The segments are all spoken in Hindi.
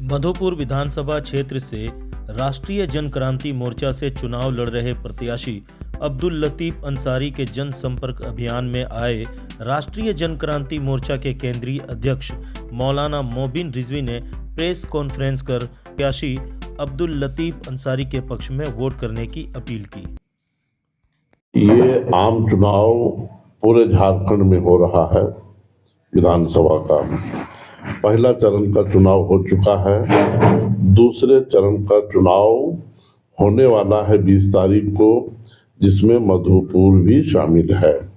मधुपुर विधानसभा क्षेत्र से राष्ट्रीय जन क्रांति मोर्चा से चुनाव लड़ रहे प्रत्याशी अब्दुल लतीफ अंसारी के जनसंपर्क अभियान में आए राष्ट्रीय जन क्रांति मोर्चा के केंद्रीय अध्यक्ष मौलाना मोबिन रिजवी ने प्रेस कॉन्फ्रेंस कर प्रत्याशी अब्दुल लतीफ अंसारी के पक्ष में वोट करने की अपील की। ये आम चुनाव पूरे झारखंड में हो रहा है। विधानसभा का पहला चरण का चुनाव हो चुका है। दूसरे चरण का चुनाव होने वाला है 20 तारीख को, जिसमें मधुपुर भी शामिल है।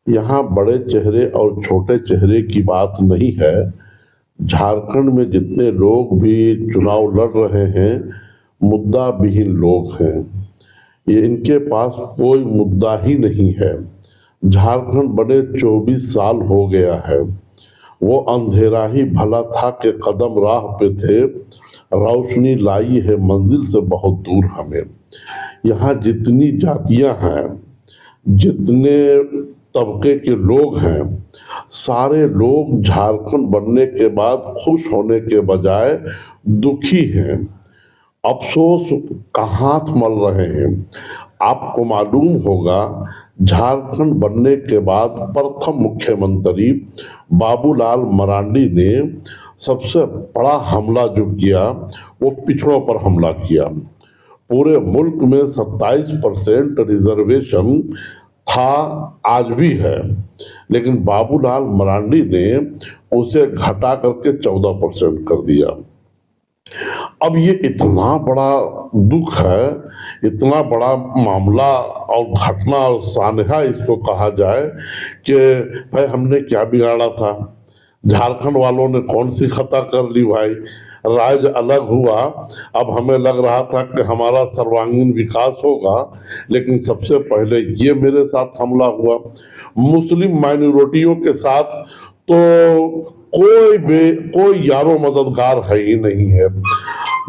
यहाँ बड़े चेहरे और छोटे चेहरे की बात नहीं है। झारखंड में जितने लोग भी चुनाव लड़ रहे हैं, मुद्दा विहीन लोग हैं। ये इनके पास कोई मुद्दा ही नहीं है। झारखंड बने 24 साल हो गया है। वो अंधेरा ही भला था कि कदम राह पे थे, रोशनी लाई है मंजिल से बहुत दूर हमें। यहाँ जितनी जातियां हैं, जितने तबके के लोग हैं, सारे लोग झारखंड बनने के बाद खुश होने के बजाय दुखी हैं। अफसोस का हाथ मल रहे हैं। आपको मालूम होगा, झारखंड बनने के बाद प्रथम मुख्यमंत्री बाबूलाल मरांडी ने सबसे बड़ा हमला जो किया वो पिछड़ों पर हमला किया। पूरे मुल्क में 27% रिजर्वेशन था, आज भी है, लेकिन बाबूलाल मरांडी ने उसे घटा करके 14% कर दिया। अब ये इतना बड़ा दुख है, इतना बड़ा मामला और घटना और सानहा इसको कहा जाए कि भाई हमने क्या बिगाड़ा था, झारखंड वालों ने कौन सी खता कर ली भाई। राज्य अलग हुआ, अब हमें लग रहा था कि हमारा सर्वांगीण विकास होगा, लेकिन सबसे पहले ये मेरे साथ हमला हुआ। मुस्लिम माइनॉरिटियों के साथ तो कोई यारो मददगार है ही नहीं है।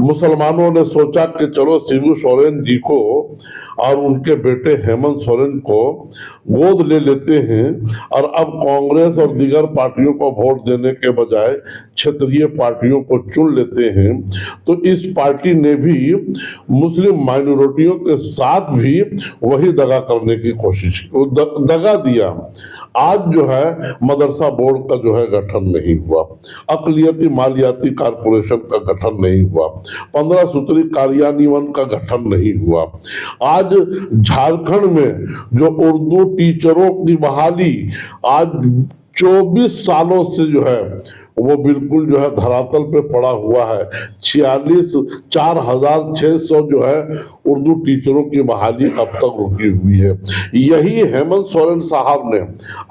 मुसलमानों ने सोचा कि चलो शिबू सोरेन जी को और उनके बेटे हेमंत सोरेन को गोद ले लेते हैं और अब कांग्रेस और दीगर पार्टियों को वोट देने के बजाय क्षेत्रीय पार्टियों को चुन लेते हैं। तो इस पार्टी ने भी मुस्लिम माइनॉरिटियों के साथ भी वही दगा करने की कोशिश की, दगा दिया। आज जो है मदरसा बोर्ड का जो है गठन नहीं हुआ, अक़लियती मालियाती कारपोरेशन का गठन नहीं हुआ, 15 सूत्री कार्यान्वयन का गठन नहीं हुआ। आज झारखंड में जो उर्दू टीचरों की बहाली आज 24 सालों से जो है वो बिल्कुल जो है धरातल पे पड़ा हुआ है। 4,600 जो है उर्दू टीचरों की बहाली अब तक रुकी हुई है। यही हेमंत सोरेन साहब ने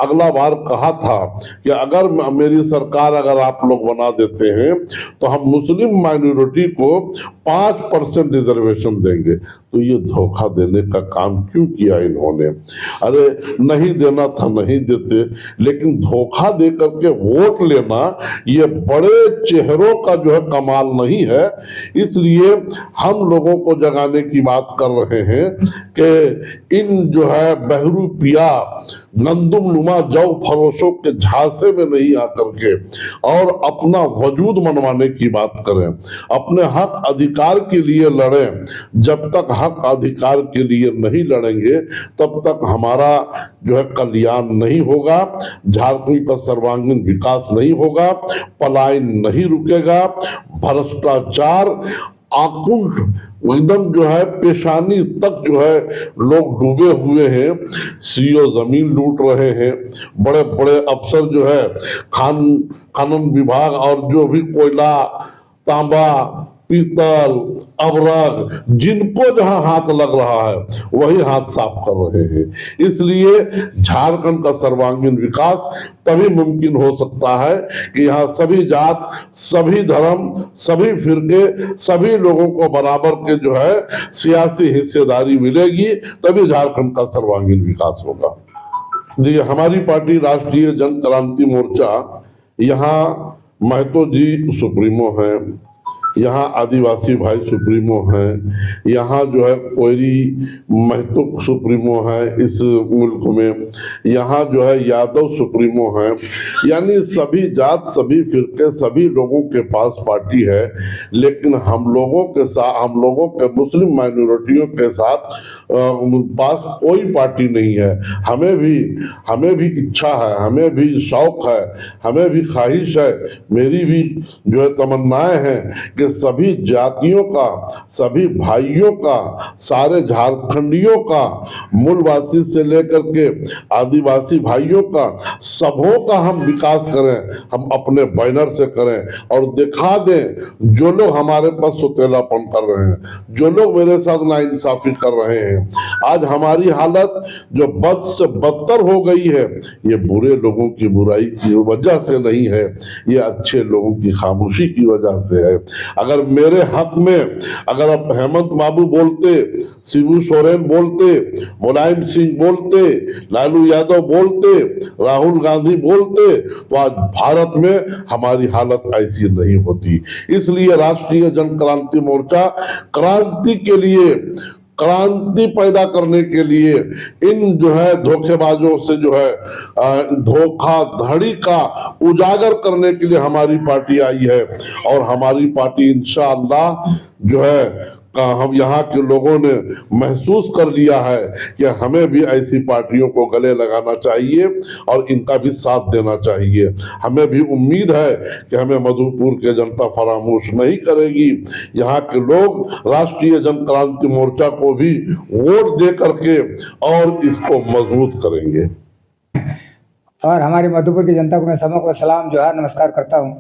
अगला बार कहा था कि अगर मेरी सरकार अगर आप लोग बना देते हैं तो हम मुस्लिम माइनॉरिटी को 5% रिजर्वेशन देंगे। तो ये धोखा देने का काम क्यों किया इन्होंने? अरे नहीं देना था नहीं देते, लेकिन धोखा दे करके वोट लेना ये बड़े चेहरों का जो है कमाल नहीं है। इसलिए हम लोगों को जगाने की बात कर रहे हैं कि इन जो है बहरूपिया गंदुम नुमा जौ फरोशों के झांसे में नहीं आकर के और अपना वजूद मनवाने की बात करें, अपने हक अधिकार के लिए लड़ें। जब तक हक अधिकार के लिए नहीं लड़ेंगे तब तक हमारा जो है कल्याण नहीं होगा, झारखंड का सर्वांगीण विकास नहीं होगा, पलायन नहीं रुकेगा, भ्रष्टाचार आकुंठ एकदम जो है पेशानी तक जो है लोग डूबे हुए हैं। सीओ जमीन लूट रहे हैं, बड़े बड़े अफसर जो है कानून विभाग और जो भी कोयला, तांबा, पीतल, अवरक, जिनको जहां हाथ लग रहा है वही हाथ साफ कर रहे हैं। इसलिए झारखंड का सर्वांगीण विकास तभी मुमकिन हो सकता है कि यहाँ सभी जात, सभी धर्म, सभी फिरके, सभी लोगों को बराबर के जो है सियासी हिस्सेदारी मिलेगी, तभी झारखंड का सर्वांगीण विकास होगा। देखिए, हमारी पार्टी राष्ट्रीय जन क्रांति मोर्चा, यहाँ महतो जी सुप्रीमो हैं, यहाँ आदिवासी भाई सुप्रीमो हैं, यहाँ जो है कोयरी महतो सुप्रीमो है इस मुल्क में, यहाँ जो है यादव सुप्रीमो हैं, यानी सभी जात सभी फिरके सभी लोगों के पास पार्टी है। लेकिन हम लोगों के मुस्लिम माइनॉरिटियों के साथ पास कोई पार्टी नहीं है। हमें भी इच्छा है, हमें भी शौक है, हमें भी ख्वाहिश है, मेरी भी जो है तमन्नाएं हैं कि सभी जातियों का, सभी भाइयों का, सारे झारखंडियों का, मूलवासी से लेकर के आदिवासी भाइयों का, सबों का हम विकास करें, हम अपने बैनर से करें और दिखा दें जो लोग हमारे पास सुतेलापन कर रहे हैं, जो लोग मेरे साथ नाइंसाफी कर रहे हैं। आज हमारी हालत जो बद से बदतर हो गई है, ये बुरे लोगों की बुराई की वजह से नहीं है, ये अच्छे लोगों की खामोशी की वजह से है। अगर मेरे हक में अगर अब हेमंत बाबू बोलते, शिबू सोरेन बोलते, मुलायम सिंह बोलते, लालू यादव बोलते, राहुल गांधी बोलते, तो आज भारत में हमारी हालत ऐसी नहीं होती। इसलिए राष्ट्रीय जन क्रांति मोर्चा क्रांति के लिए, क्रांति पैदा करने के लिए, इन जो है धोखेबाजों से जो है धोखाधड़ी का उजागर करने के लिए हमारी पार्टी आई है। और हमारी पार्टी इंशाअल्लाह जो है हम यहाँ के लोगों ने महसूस कर लिया है कि हमें भी ऐसी पार्टियों को गले लगाना चाहिए और इनका भी साथ देना चाहिए। हमें भी उम्मीद है कि हमें मधुपुर के जनता फरामोश नहीं करेगी। यहाँ के लोग राष्ट्रीय जन क्रांति मोर्चा को भी वोट दे करके और इसको मजबूत करेंगे। और हमारी मधुपुर की जनता को मैं सबको सलाम जोहार नमस्कार करता हूँ।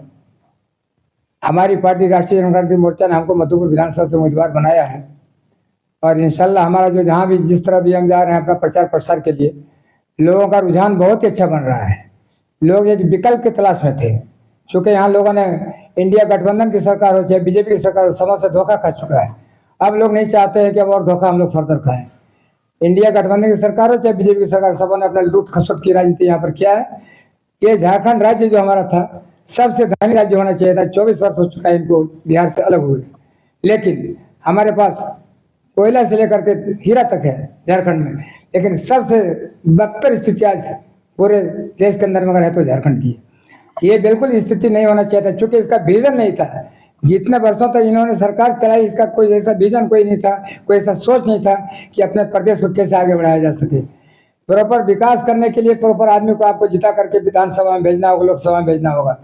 हमारी पार्टी राष्ट्रीय जनक्रांति मोर्चा ने हमको मधुपुर विधानसभा से उम्मीदवार बनाया है और इंशाल्लाह हमारा जो जहाँ भी जिस तरह भी हम जा रहे हैं अपना प्रचार प्रसार के लिए, लोगों का रुझान बहुत ही अच्छा बन रहा है। लोग एक विकल्प की तलाश में थे, चूँकि यहाँ लोगों ने इंडिया गठबंधन की सरकार हो चाहे बीजेपी की सरकार हो, समय से धोखा खा चुका है। अब लोग नहीं चाहते हैं कि अब और धोखा हम लोग फर्दर खाएं। इंडिया गठबंधन की सरकार हो चाहे बीजेपी की सरकार, सबों ने अपना लूट खसोट की राजनीति यहाँ पर किया है। ये झारखंड राज्य जो हमारा था सबसे धनी राज्य होना चाहिए था। 24 वर्ष हो चुका है इनको बिहार से अलग हुए, लेकिन हमारे पास कोयला से लेकर के हीरा तक है झारखंड में, लेकिन सबसे बदतर स्थिति आज पूरे देश के अंदर में अगर है तो झारखंड की। ये बिल्कुल स्थिति नहीं होना चाहिए था, क्योंकि इसका विजन नहीं था। जितने वर्षों तक इन्होंने सरकार चलाई, इसका कोई ऐसा विजन कोई नहीं था, कोई ऐसा सोच नहीं था कि अपने प्रदेश को कैसे आगे बढ़ाया जा सके। प्रॉपर विकास करने के लिए प्रॉपर आदमी को आपको जिता करके विधानसभा में भेजना होगा, लोकसभा में भेजना होगा।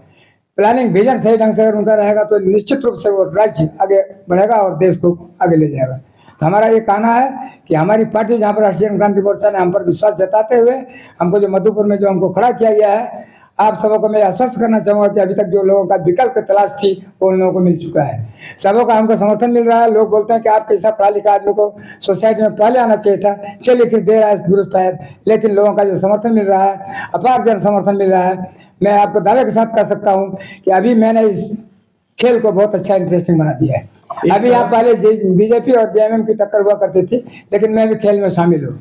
प्लानिंग विजन सही ढंग से अगर उनका रहेगा तो निश्चित रूप से वो राज्य आगे बढ़ेगा और देश को आगे ले जाएगा। तो हमारा ये कहना है कि हमारी पार्टी जहाँ पर राष्ट्रीय जनक्रांति मोर्चा ने हम पर विश्वास जताते हुए हमको जो मधुपुर में जो हमको खड़ा किया गया है, आप सबों को मैं आश्वस्त करना चाहूँगा कि अभी तक जो लोगों का विकल्प की तलाश थी वो उन लोगों को मिल चुका है। सबों का हमको समर्थन मिल रहा है। लोग बोलते हैं कि आप कैसा पढ़ा लिखा आदमी को सोसाइटी में पहले आना चाहिए था, चलिए फिर देर है दुरुस्त है, लेकिन लोगों का जो समर्थन मिल रहा है, अपार जन समर्थन मिल रहा है। मैं आपको दावे के साथ कह सकता हूँ कि अभी मैंने इस खेल को बहुत अच्छा इंटरेस्टिंग बना दिया है। अभी आप पहले बीजेपी और जेएमएम की टक्कर हुआ करती थी, लेकिन मैं भी खेल में शामिल हूँ।